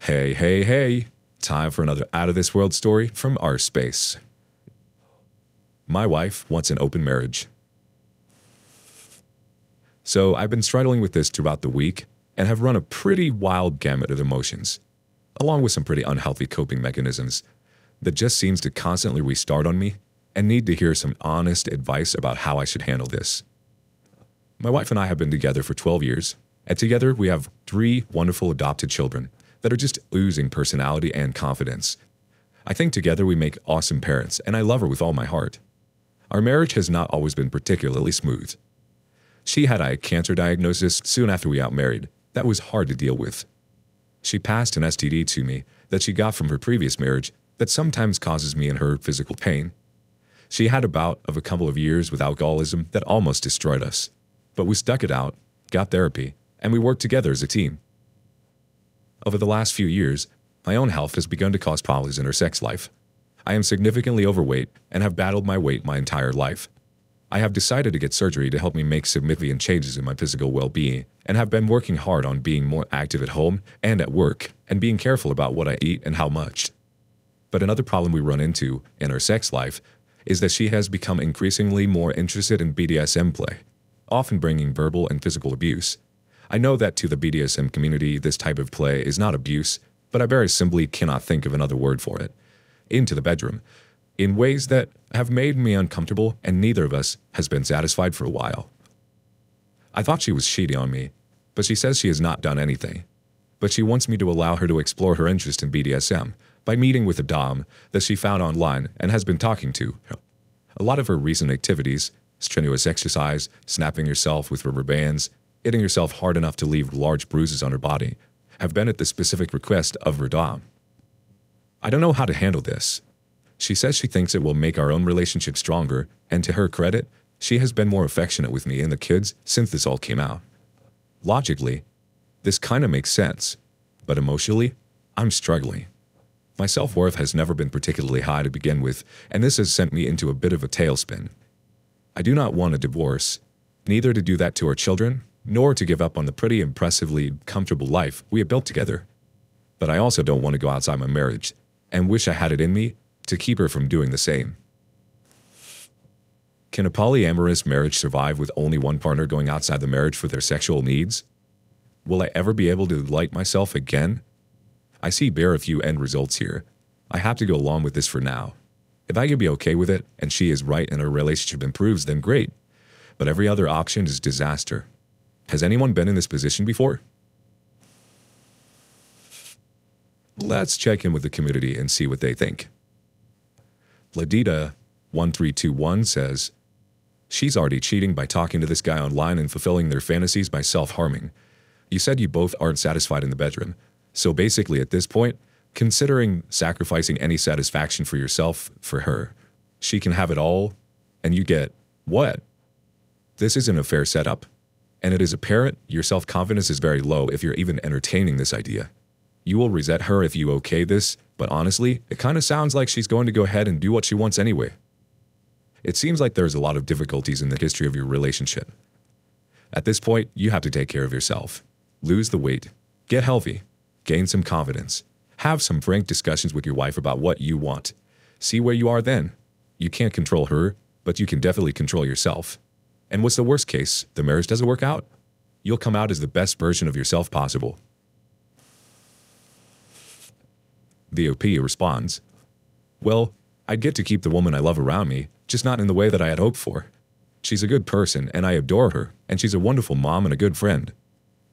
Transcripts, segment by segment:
Hey, hey, hey. Time for another out of this world story from our space. My wife wants an open marriage. So I've been struggling with this throughout the week and have run a pretty wild gamut of emotions, along with some pretty unhealthy coping mechanisms that just seems to constantly restart on me and need to hear some honest advice about how I should handle this. My wife and I have been together for 12 years, and together we have 3 wonderful adopted children that are just oozing personality and confidence. I think together we make awesome parents, and I love her with all my heart. Our marriage has not always been particularly smooth. She had a cancer diagnosis soon after we got married. That was hard to deal with. She passed an STD to me that she got from her previous marriage that sometimes causes me and her physical pain. She had a bout of a couple of years with alcoholism that almost destroyed us. But we stuck it out, got therapy, and we worked together as a team. Over the last few years, my own health has begun to cause problems in her sex life. I am significantly overweight and have battled my weight my entire life. I have decided to get surgery to help me make significant changes in my physical well-being and have been working hard on being more active at home and at work and being careful about what I eat and how much. But another problem we run into in her sex life is that she has become increasingly more interested in BDSM play, often bringing verbal and physical abuse. I know that to the BDSM community, this type of play is not abuse, but I very simply cannot think of another word for it, into the bedroom, in ways that have made me uncomfortable and neither of us has been satisfied for a while. I thought she was cheating on me, but she says she has not done anything. But she wants me to allow her to explore her interest in BDSM by meeting with a dom that she found online and has been talking to. A lot of her recent activities, strenuous exercise, snapping herself with rubber bands, hitting herself hard enough to leave large bruises on her body, have been at the specific request of her dom. I don't know how to handle this. She says she thinks it will make our own relationship stronger, and to her credit, she has been more affectionate with me and the kids since this all came out. Logically, this kind of makes sense, but emotionally, I'm struggling. My self-worth has never been particularly high to begin with, and this has sent me into a bit of a tailspin. I do not want a divorce, neither to do that to our children, nor to give up on the pretty impressively comfortable life we have built together. But I also don't want to go outside my marriage, and wish I had it in me to keep her from doing the same. Can a polyamorous marriage survive with only one partner going outside the marriage for their sexual needs? Will I ever be able to delight myself again? I see bare a few end results here. I have to go along with this for now. If I can be okay with it, and she is right and our relationship improves, then great. But every other option is disaster. Has anyone been in this position before? Let's check in with the community and see what they think. Ladita1321 says, she's already cheating by talking to this guy online and fulfilling their fantasies by self-harming. You said you both aren't satisfied in the bedroom. So basically at this point, considering sacrificing any satisfaction for yourself for her, she can have it all and you get what? This isn't a fair setup. And it is apparent your self-confidence is very low if you're even entertaining this idea. You will resent her if you okay this, but honestly, it kind of sounds like she's going to go ahead and do what she wants anyway. It seems like there's a lot of difficulties in the history of your relationship. At this point, you have to take care of yourself. Lose the weight. Get healthy. Gain some confidence. Have some frank discussions with your wife about what you want. See where you are then. You can't control her, but you can definitely control yourself. And what's the worst case? The marriage doesn't work out? You'll come out as the best version of yourself possible. VOP responds, well, I'd get to keep the woman I love around me, just not in the way that I had hoped for. She's a good person, and I adore her, and she's a wonderful mom and a good friend.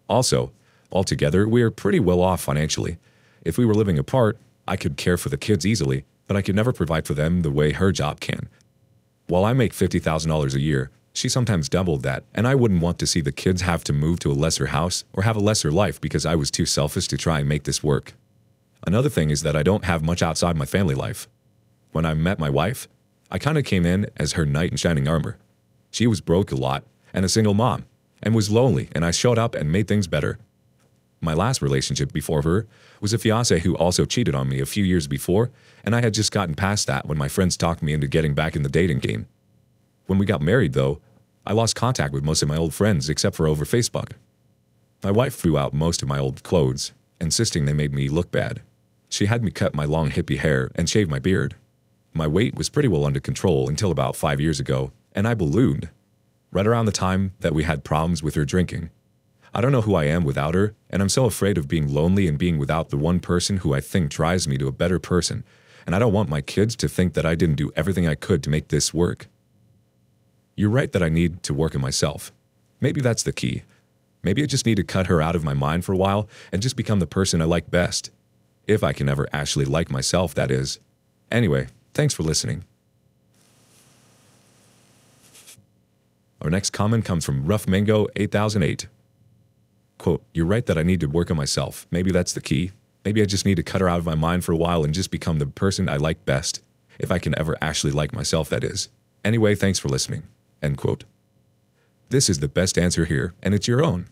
Also, altogether, we are pretty well off financially. If we were living apart, I could care for the kids easily, but I could never provide for them the way her job can. While I make $50,000 a year, she sometimes doubled that, and I wouldn't want to see the kids have to move to a lesser house or have a lesser life because I was too selfish to try and make this work. Another thing is that I don't have much outside my family life. When I met my wife, I kind of came in as her knight in shining armor. She was broke a lot and a single mom and was lonely, and I showed up and made things better. My last relationship before her was a fiancé who also cheated on me a few years before, and I had just gotten past that when my friends talked me into getting back in the dating game. When we got married, though, I lost contact with most of my old friends except for over Facebook. My wife threw out most of my old clothes. insisting they made me look bad. She had me cut my long hippie hair and shave my beard. My weight was pretty well under control until about 5 years ago, and I ballooned. Right around the time that we had problems with her drinking. I don't know who I am without her, and I'm so afraid of being lonely and being without the one person who I think drives me to a better person, and I don't want my kids to think that I didn't do everything I could to make this work. You're right that I need to work on myself. Maybe that's the key. Maybe I just need to cut her out of my mind for a while and just become the person I like best. If I can ever actually like myself, that is. Anyway, thanks for listening. Our next comment comes from Rough Mango 8008. Quote, you're right that I need to work on myself. Maybe that's the key. Maybe I just need to cut her out of my mind for a while and just become the person I like best. If I can ever actually like myself, that is. Anyway, thanks for listening. End quote. This is the best answer here, and it's your own.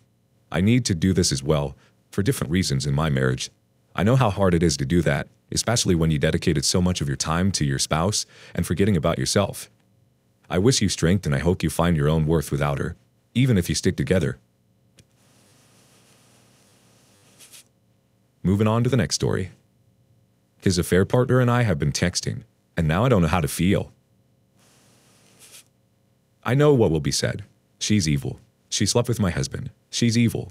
I need to do this as well, for different reasons in my marriage. I know how hard it is to do that, especially when you dedicated so much of your time to your spouse and forgetting about yourself. I wish you strength and I hope you find your own worth without her, even if you stick together. Moving on to the next story. His affair partner and I have been texting, and now I don't know how to feel. I know what will be said. She's evil. She slept with my husband. She's evil.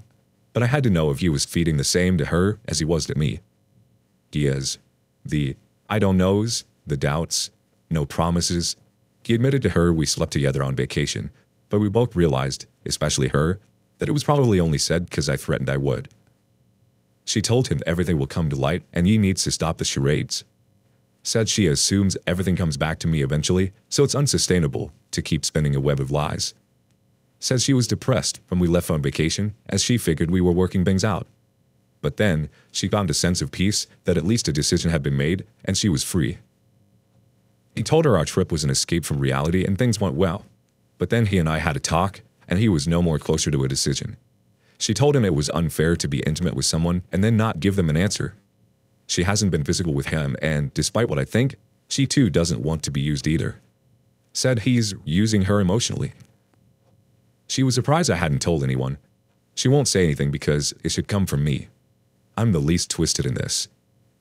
But I had to know if he was feeding the same to her as he was to me. He is. The I don't knows, the doubts, no promises. He admitted to her we slept together on vacation, but we both realized, especially her, that it was probably only said because I threatened I would. She told him everything will come to light and he needs to stop the charades. Said she assumes everything comes back to me eventually, so it's unsustainable to keep spinning a web of lies. Says she was depressed when we left on vacation as she figured we were working things out. But then she found a sense of peace that at least a decision had been made and she was free. He told her our trip was an escape from reality and things went well. But then he and I had a talk and he was no more closer to a decision. She told him it was unfair to be intimate with someone and then not give them an answer. She hasn't been physical with him and, despite what I think, she too doesn't want to be used either. Said he's using her emotionally. She was surprised I hadn't told anyone. She won't say anything because it should come from me. I'm the least twisted in this.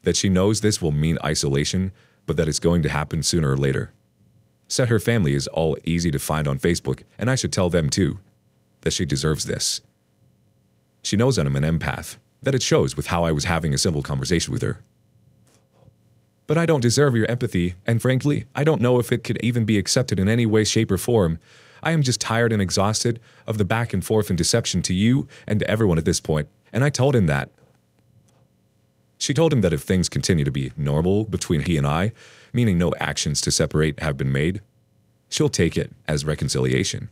That she knows this will mean isolation, but that it's going to happen sooner or later. Said her family is all easy to find on Facebook, and I should tell them too. That she deserves this. She knows I'm an empath, that it shows with how I was having a simple conversation with her. But I don't deserve your empathy, and frankly, I don't know if it could even be accepted in any way, shape, or form. I am just tired and exhausted of the back and forth and deception to you and to everyone at this point, and I told him that. She told him that if things continue to be normal between he and I, meaning no actions to separate have been made, she'll take it as reconciliation.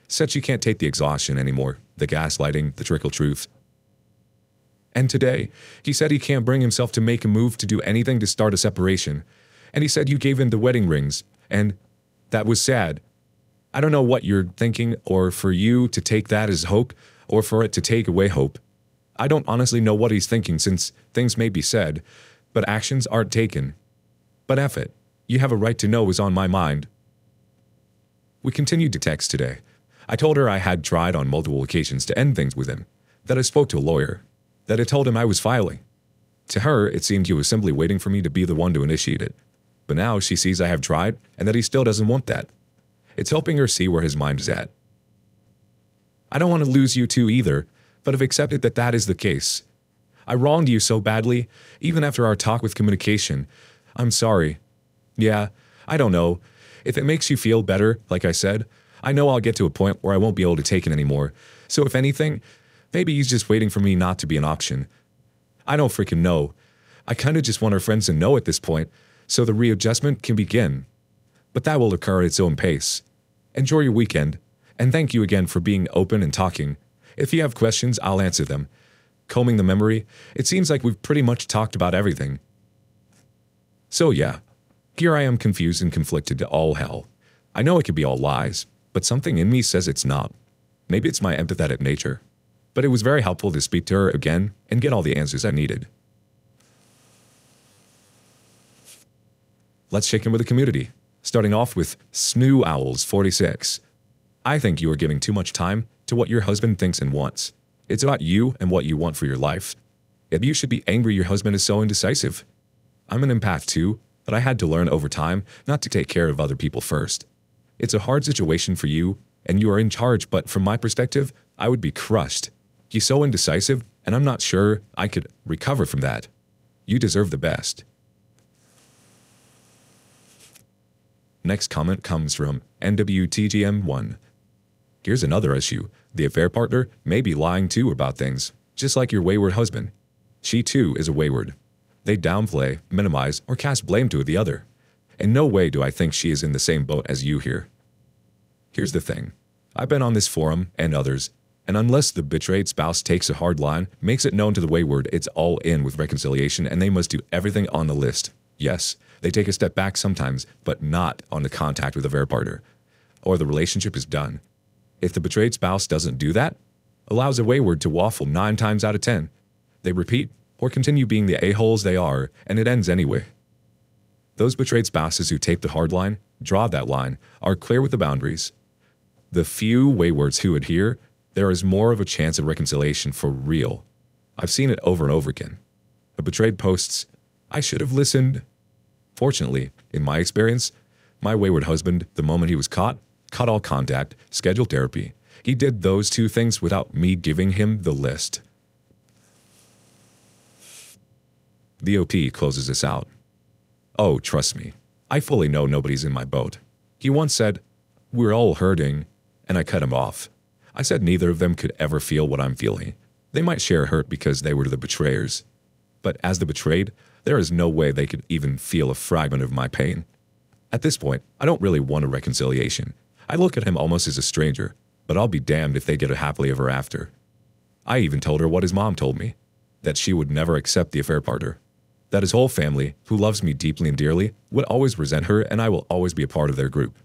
Said she can't take the exhaustion anymore, the gaslighting, the trickle truth. And today, he said he can't bring himself to make a move to do anything to start a separation, and he said you gave him the wedding rings, and that was sad. I don't know what you're thinking, or for you to take that as hope, or for it to take away hope. I don't honestly know what he's thinking since things may be said, but actions aren't taken. But F it, you have a right to know was on my mind. We continued to text today. I told her I had tried on multiple occasions to end things with him, that I spoke to a lawyer, that I told him I was filing. To her, it seemed he was simply waiting for me to be the one to initiate it. But now she sees I have tried and that he still doesn't want that. It's helping her see where his mind is at. I don't want to lose you too either, but have accepted that that is the case. I wronged you so badly, even after our talk with communication. I'm sorry. Yeah, I don't know. If it makes you feel better, like I said, I know I'll get to a point where I won't be able to take it anymore. So if anything, maybe he's just waiting for me not to be an option. I don't freaking know. I kinda just want our friends to know at this point, so the readjustment can begin. But that will occur at its own pace. Enjoy your weekend, and thank you again for being open and talking. If you have questions, I'll answer them. Combing the memory, it seems like we've pretty much talked about everything. So yeah, here I am confused and conflicted to all hell. I know it could be all lies, but something in me says it's not. Maybe it's my empathetic nature. But it was very helpful to speak to her again and get all the answers I needed. Let's check in with the community, starting off with Snoo Owls 46. I think you are giving too much time to what your husband thinks and wants. It's about you and what you want for your life. Yet you should be angry your husband is so indecisive. I'm an empath too, but I had to learn over time not to take care of other people first. It's a hard situation for you, and you are in charge, but from my perspective, I would be crushed. He's so indecisive, and I'm not sure I could recover from that. You deserve the best. Next comment comes from NWTGM1. Here's another issue. The affair partner may be lying too about things, just like your wayward husband. She too is a wayward. They downplay, minimize, or cast blame to the other. In no way do I think she is in the same boat as you here. Here's the thing. I've been on this forum and others, and unless the betrayed spouse takes a hard line, makes it known to the wayward it's all in with reconciliation and they must do everything on the list. Yes, they take a step back sometimes, but not on the contact with the affair partner, or the relationship is done. If the betrayed spouse doesn't do that, allows a wayward to waffle 9 times out of 10, they repeat or continue being the a-holes they are, and it ends anyway. Those betrayed spouses who take the hard line, draw that line, are clear with the boundaries. The few waywards who adhere, there is more of a chance of reconciliation for real. I've seen it over and over again. A betrayed posts, "I should have listened." Fortunately, in my experience, my wayward husband, the moment he was caught, cut all contact, scheduled therapy. He did those 2 things without me giving him the list. The OP closes this out. "Oh, trust me, I fully know nobody's in my boat." He once said, "We're all hurting," and I cut him off. I said neither of them could ever feel what I'm feeling. They might share hurt because they were the betrayers. But as the betrayed, there is no way they could even feel a fragment of my pain. At this point, I don't really want a reconciliation. I look at him almost as a stranger, but I'll be damned if they get a happily ever after. I even told her what his mom told me, that she would never accept the affair partner. That his whole family, who loves me deeply and dearly, would always resent her and I will always be a part of their group.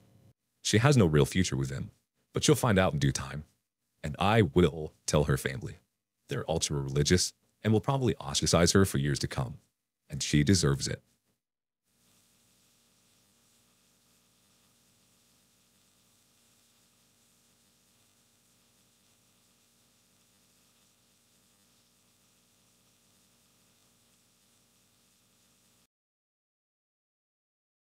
She has no real future with him, but she'll find out in due time. And I will tell her family. They're ultra-religious and will probably ostracize her for years to come. And she deserves it.